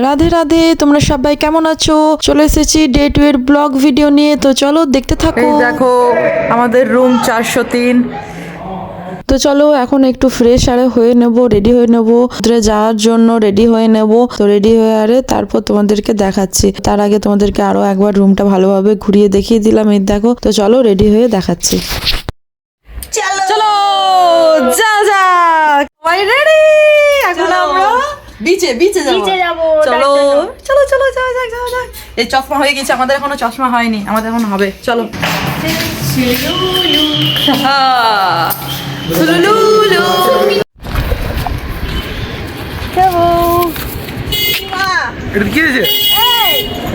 রাধে রাধে, তোমরা সবাই কেমন আছো? চলে এসেছি ডে 2 এর ব্লগ ভিডিও নিয়ে, তো চলো দেখতে থাকো। দেখো আমাদের রুম 403। তো চলো এখন একটু ফ্রেশ আরে হয়ে নেব, রেডি হয়ে নেব, যাওয়ার জন্য রেডি হয়ে নেব। তো রেডি হয়ে আরে তারপর তোমাদেরকে দেখাচ্ছি। তার আগে তোমাদেরকে আরো একবার রুমটা ভালোভাবে ঘুরিয়ে দেখিয়ে দিলাম। এই দেখো, তো চলো রেডি হয়ে দেখাচ্ছি। চলো যা যাক, সবাই রেডি। এখন আমরা বিচে যাবো। চলো চলো চলো যাও যাক যাও যাক। এই চশমা হয়ে গেছে, আমাদের এখনো চশমা হয়নি, আমাদের এখন হবে। চলো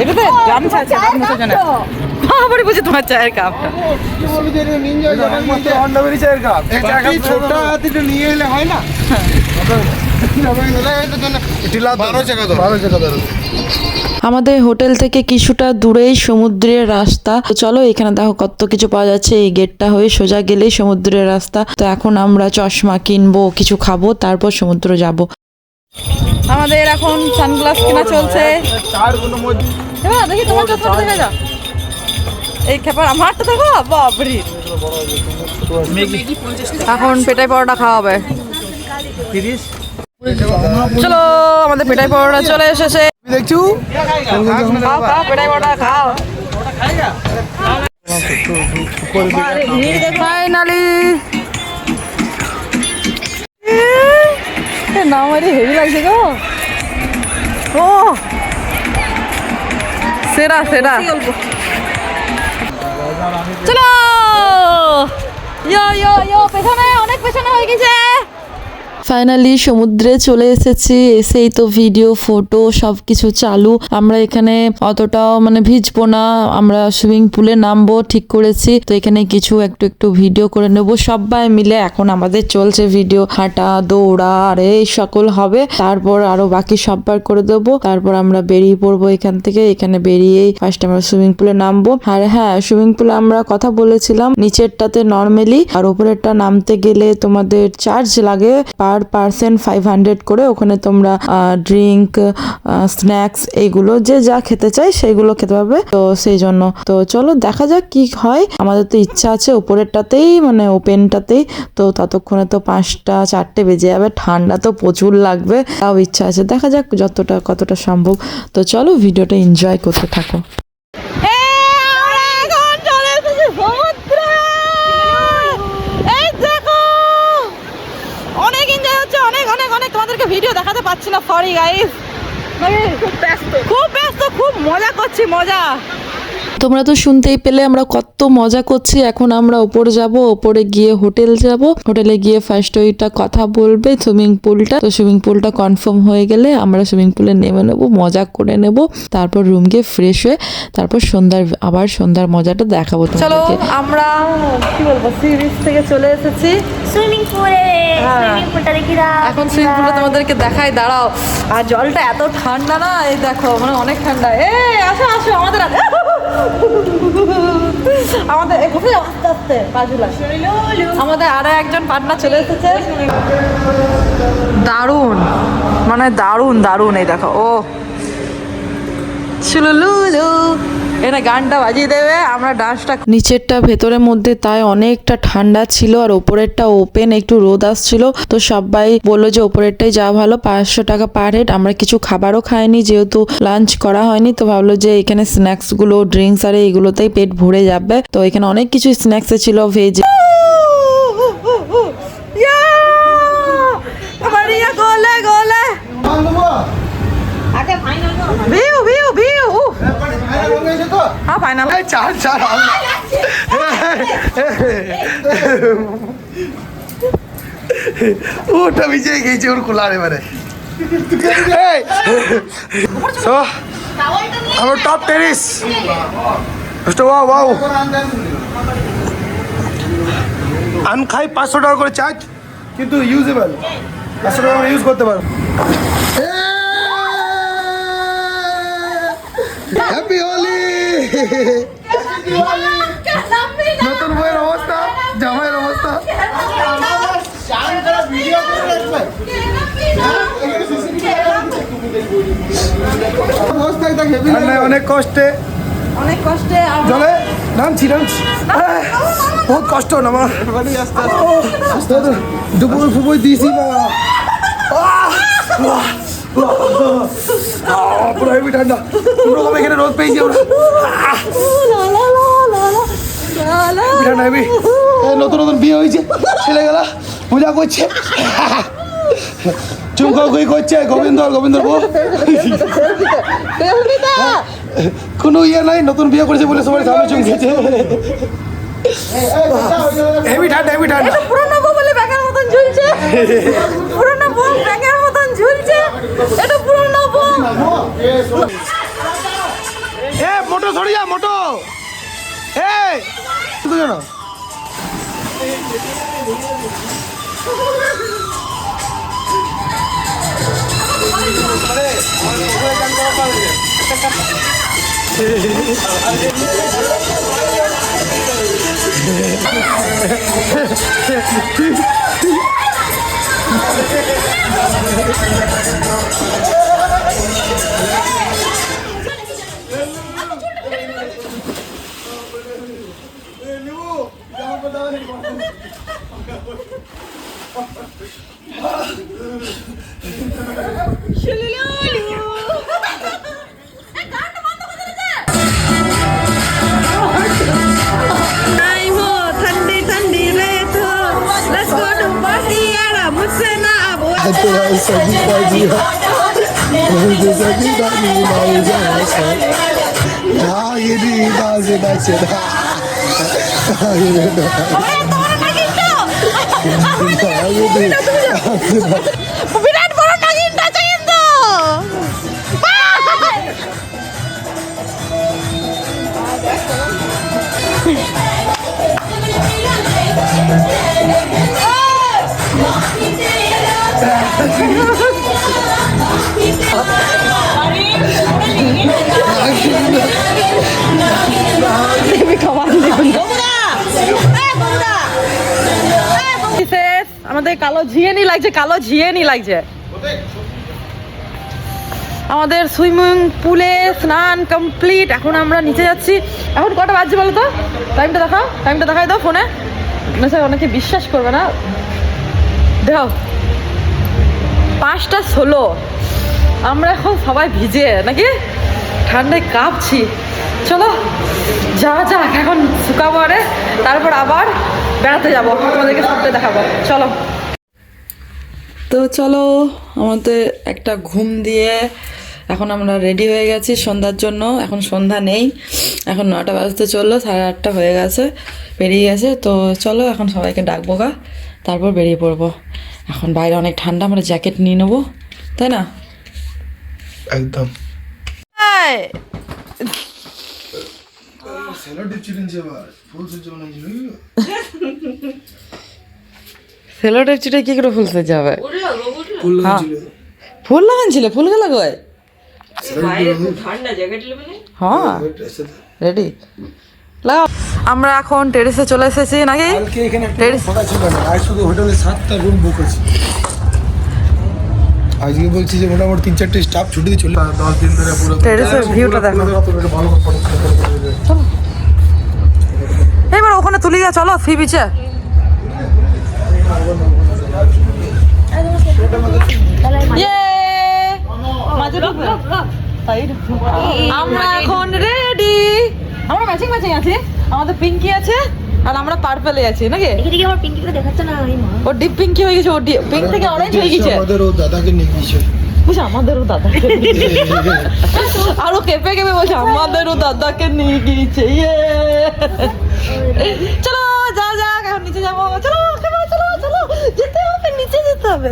এটাতে গামছা আছে, বাবারে বুঝি তোমার চায়ের কাপটা। নিয়ে এলে হয় না। আমাদের হোটেল থেকে কিছুটা দূরেই সমুদ্রের রাস্তা। তো চলো এখানে দেখো কত কিছু পাওয়া যাচ্ছে। এই গেটটা হয়ে সোজা গেলেই সমুদ্রের রাস্তা। তো এখন আমরা চশমা কিনবো, কিছু খাবো, তারপর সমুদ্র যাব। আমাদের এখন সানগ্লাস কেনা চলছে। দেখি তোমার চশমা দেখা যা। এই খেপার আমারটা দেখো, বাবরি। এখন পেটাই পরোটা খাওয়া হবে। চলো আমাদের পেটাই পরোটা চলে এসেছে। দেখছু খাও খাও পেটাই পরোটা খাও। ফাইনালি না মারি হেভি লাগছে গো। ও সেরা সেরা। চলো ইয়ো ইয়ো ইয়ো, পেছনে অনেক পেছনে হয়ে গেছে। ফাইনালি সমুদ্রে চলে এসেছি। এসেই তো ভিডিও ফটো সব কিছু চালু। আমরা এখানে অতটাও মানে ভিজবো না, আমরা সুইমিং পুলে নামবো ঠিক করেছি। তো এখানে কিছু একটু ভিডিও করে নেবো সবাই মিলে। এখন আমাদের চলছে ভিডিও, হাঁটা দৌড়া আর এই সকল হবে। তারপর আরো বাকি সববার করে দেবো। তারপর আমরা বেরিয়ে পড়বো এখান থেকে। এখানে বেরিয়েই ফার্স্ট আমরা সুইমিং পুলে নামবো। আর হ্যাঁ, সুইমিং পুলে আমরা কথা বলেছিলাম নিচেরটাতে নর্মালি, আর উপরেরটা নামতে গেলে তোমাদের চার্জ লাগে পার্সন 500 করে। ওখানে তোমরা ড্রিঙ্ক, স্ন্যাক্স এইগুলো যে যা খেতে চাই সেগুলো খেতে পারবে। তো সেই জন্য তো চলো দেখা যাক কি হয়। আমাদের তো ইচ্ছা আছে উপরেরটাতেই মানে ওপেনটাতেই। তো ততক্ষণে তো 5টা 4টে বেজে যাবে, ঠান্ডা তো প্রচুর লাগবে। তাও ইচ্ছা আছে, দেখা যাক কতটা সম্ভব। তো চলো ভিডিওটা এনজয় করতে থাকো। তোমাদেরকে ভিডিও দেখাতে পাচ্ছি না, সরি গাইস। খুব ব্যস্ত, খুব মজা করছি, মজা। তোমরা তো শুনতেই পেলে আমরা কত মজা করছি। এখন আমরা ওপরে যাব, ওপরে গিয়ে হোটেল যাব। হোটেলে গিয়ে ফার্স্ট ওইটা কথা বলবে সুইমিং পুলটা। তো সুইমিং পুলটা কনফার্ম হয়ে গেলে আমরা সুইমিং পুলে নেমে নেবো, মজা করে নেব। তারপর রুম গিয়ে ফ্রেশ হয়ে তারপর সন্ধ্যার মজাটা দেখাবো তোমাদেরকে। চলো আমরা কি বলবো, সি বিচ থেকে চলে এসেছি সুইমিং পুলে। সুইমিং পুলটা দেখি দাও। এখন সুইমিং পুলটা তোমাদেরকে দেখাই, দাঁড়াও। আর জলটা এত ঠান্ডা না, এই দেখো মানে অনেক ঠান্ডা। আসো আসো আমাদের আস্তে আস্তে পাজুলা। আমাদের আরো একজন পার্টনার চলে এসেছে। দারুণ মানে দারুণ। এই দেখো, ও শুলুলুলু, এখানে গানটা বাজিয়ে দেবে, আমরা ডান্সটা। নিচেরটা ভেতরের মধ্যে তাই অনেকটা ঠান্ডা ছিল, আর ওপরেরটা ওপেন, একটু রোদ আসছিল। তো সবাই বললো যে ওপরেরটাই যাওয়া ভালো, 500 টাকা পার হেড। আমরা কিছু খাবারও খাইনি যেহেতু লাঞ্চ করা হয়নি। তো ভাবলো যে এখানে স্ন্যাক্স গুলো, ড্রিঙ্কস আর এইগুলোতেই পেট ভরে যাবে। তো এখানে অনেক কিছু স্ন্যাক্স ছিল, ভেজ। গোলে গোলে ফাইনাল চার ওটা ভিজে গেছে ওর কোলার এবারে। আমার টপ টেরিস আমি খাই 500 টাকা করে চার্জ, কিন্তু ইউজেবল 500 টাকা আমরা ইউজ করতে পারবো। হ্যাপি হোলি। নতুন বইয়ের অবস্থা, জামাইয়ের অবস্থা। ঠান্ডায় অনেক কষ্টে জলে নামছি বহুত কষ্ট না আমার দুপুর ফুপুর দিয়েছি বাবা পুরো হেভি ঠান্ডা পুরো এখানে রোদ পেয়েছি আমরা ঠান্ডা হেভি নতুন নতুন বিয়ে হয়েছে ছেলে গেলা মজা করছে চুমকাউকুই করছে গোবিন্দ বউ কোনো ইয়ে নাই নতুন বিয়ে করেছে বলে সবাই সামনে চুমকেছে হেভি ঠান্ডা পুরনো বউ বলে ব্যাগের মতন ঝুলছে পুরনো বউ ব্যাগের মতন ঝুলছে এটা পুরনো বউ এ মোটো সরিয়া মোটো এ তুই জানো বিরাট বড় নাগিনটা আছে কিন্তু আমাদের কালো ঝিয়েনি লাগছে আমাদের সুইমিং পুলে স্নান কমপ্লিট এখন আমরা নিচে যাচ্ছি এখন কটা বাজছে বলো তো টাইমটা দেখাই দাও ফোনে না স্যার অনেকে বিশ্বাস করবে না দেখো 5:16 আমরা এখন সবাই ভিজে নাকি ঠান্ডায় কাঁপছি চলো যাক এখন শুকাবো আরে তারপর আবার বেড়াতে যাবো তোমাদেরকে সবটা দেখাবো চলো তো চলো আমাদের একটা ঘুম দিয়ে এখন আমরা রেডি হয়ে গেছি সন্ধ্যার জন্য এখন সন্ধ্যা নেই এখন 9টা বাজতে চললো 8:30 হয়ে গেছে বেরিয়ে গেছে তো চলো এখন সবাইকে ডাকবো গা তারপর বেরিয়ে পড়বো এখন বাইরে অনেক ঠান্ডা আমরা জ্যাকেট নিয়ে নেবো তাই না একদম সেলোটেপ চিটে কি করে ফুল সেজে হবে ফুল লাগানছিলে ফুল গেলা গয় হ্যাঁ রেডি লাগাও আমরা এখন টেরেসে চলে এসেছি নাকি কালকে এখানে টেরেস ফাঁকা ছিল না আজ শুধু হোটেলে 7টা রুম বুক আছে আজকে বলছি যে মোটামুটি 3-4টে স্টাফ ছুটি দিয়ে চলে 10 দিন ধরে পুরো টেরেসের ভিউটা দেখো ভালো করে চলো এবার ওখানে তুলি গা চলো ফি বিচে আমরা এখন রেডি আমরা ম্যাচিং আছি আমাদের পিঙ্কি আছে আর আমরা পার্পলে আছি নাকি এদিকে আমার পিঙ্কি করে দেখাচ্ছে না আমি মা ও ডিপ পিঙ্কি হয়ে গেছে ও পিঙ্ক থেকে অরেঞ্জ হয়ে গেছে আমাদের ও দাদাকে নিয়ে গিয়েছে বুঝ আমাদেরও দাদা আরো কেঁপে বলছে আমাদেরও দাদাকে নিয়ে গিয়েছে চলো যাক এখন নিচে যাবো চলো যেতে হবে নিচে যেতে হবে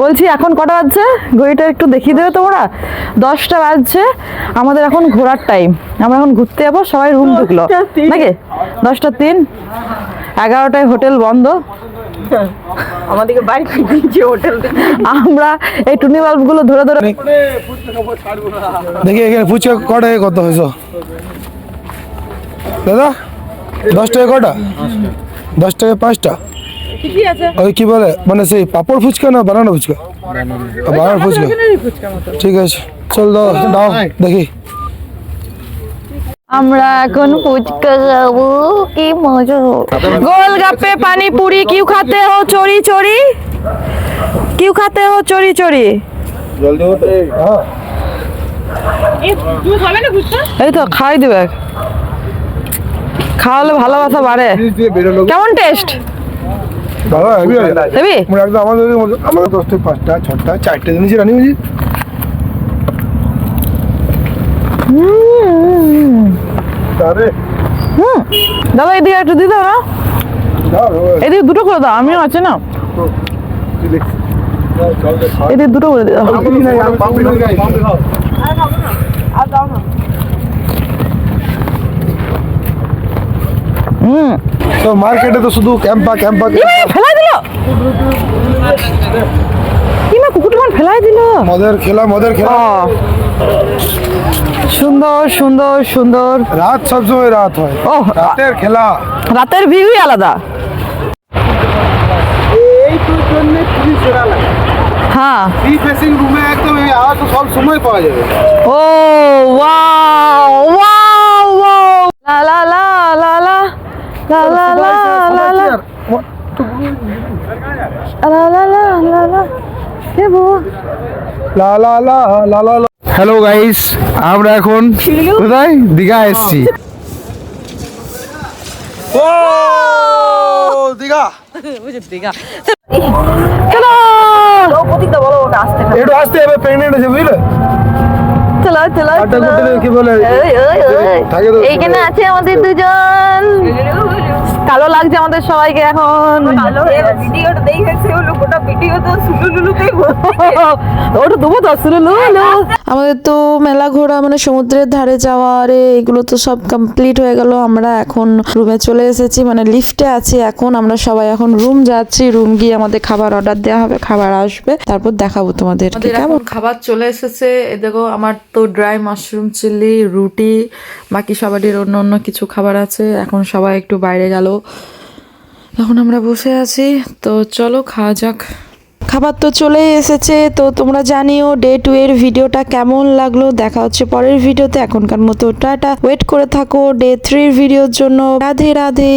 বলছি এখন কটা বাজছে ঘড়িটা একটু দেখিয়ে দেবে তোমরা 10টা বাজছে আমাদের এখন ঘোরার টাইম আমরা এখন ঘুরতে যাবো সবাই রুম ঢুকলো নাকি 10:03 11টায় হোটেল বন্ধ আমাদেরকে বাইক দিয়েছে হোটেল থেকে, আমরা এই টুনি বাল্ব গুলো ধরে ধরে। দেখি এখানে ফুচকা কটা কত হয়েছ দাদা? 10 টাকা কটা? 10 টাকা 5টা। ঠিকই আছে। ওই কি বলে মানে সেই পাপড় ফুচকা না বানানো ফুচকা? বানানো ফুচকা, ঠিক আছে চল দাও দাও দেখি। আমরা এখন ফুচকা খাবো, কি মজা। गोलगप्पे पानी पूरी क्यों खाते हो चोरी चोरी, क्यों खाते हो चोरी चोरी? জলদি হতে হ্যাঁ এই তো খাই দিবে, খাওয়ালে ভালোবাসা বাড়ে। কেমন টেস্ট? দাদা হেভি দেবি? মানে একদম আমাদের 10 থেকে 5টা 6টা 4টে জিনিস রানি বুঝি। আরে দাদা এদিকে একটু দিতে না, দাও এদিকে দুটো করে দাও, আমিও আছে না, এদিকে দুটো করে দাও। তো মার্কেটে তো শুধু ক্যাম্পা ক্যাম্পা ফেলাই দিল কি না, কুকুরটা ফেলাই দিল। মদের খেলা সুন্দর সুন্দর সুন্দর। রাত সবসময় রাত হয়, ও রাতের খেলা। রাতের ভিউই আলাদা। এই তো জন্য খুবই সেরা লাগে। হ্যাঁ সি ফেসিং রুমে একদম এই আওয়াজ সব সময় পাওয়া যাবে। ও ওয়াও ওয়াও ওয়াও, লা লা লা লা লা লা লা লা লা লা লা লা লা লা লা দেবো। লা লা লা লা লা লা। হ্যালো গাইস, আমরা এখন কোথায়? দীঘা এসেছি। ও দীঘা চলো প্রতীকটা বলো, ওটা আসতে একটু আসতে হবে, প্রেগনেন্ট আছে বুঝলে। চলো চলো আটটা গুটে কি বলে থাকে তো এইখানে আছে আমাদের দুজন, কালো লাগছে আমাদের সবাইকে এখন। ভিডিওটা দেখেছে হলো গোটা ভিডিও তো সুলুলুলুতেই ওটা দেবো তো সুলুলু। আমাদের তো মেলা ঘোরা মানে সমুদ্রের ধারে যাওয়া, আরে এগুলো তো সব কমপ্লিট হয়ে গেল। আমরা এখন রুমে চলে এসেছি, মানে লিফটে আছি এখন। আমরা সবাই এখন রুম যাচ্ছি, রুম গিয়ে আমাদের খাবার অর্ডার দেওয়া হবে, খাবার আসবে, তারপর দেখাবো তোমাদের। কেমন খাবার চলে এসেছে, এ দেখো আমার তো ড্রাই মাশরুম চিলি, রুটি, বাকি সবারই অন্য অন্য কিছু খাবার আছে। এখন সবাই একটু বাইরে গেল, এখন আমরা বসে আছি। তো চলো খাওয়া যাক। খাবার তো চলেই এসেছে, তো তোমরা জানিও ডে 2 এর ভিডিওটা কেমন লাগলো। দেখা হচ্ছে পরের ভিডিওতে, এখনকার মতো টাটা, ওয়েট করে থাকো ডে 3 এর ভিডিওর জন্য। রাধে রাধে।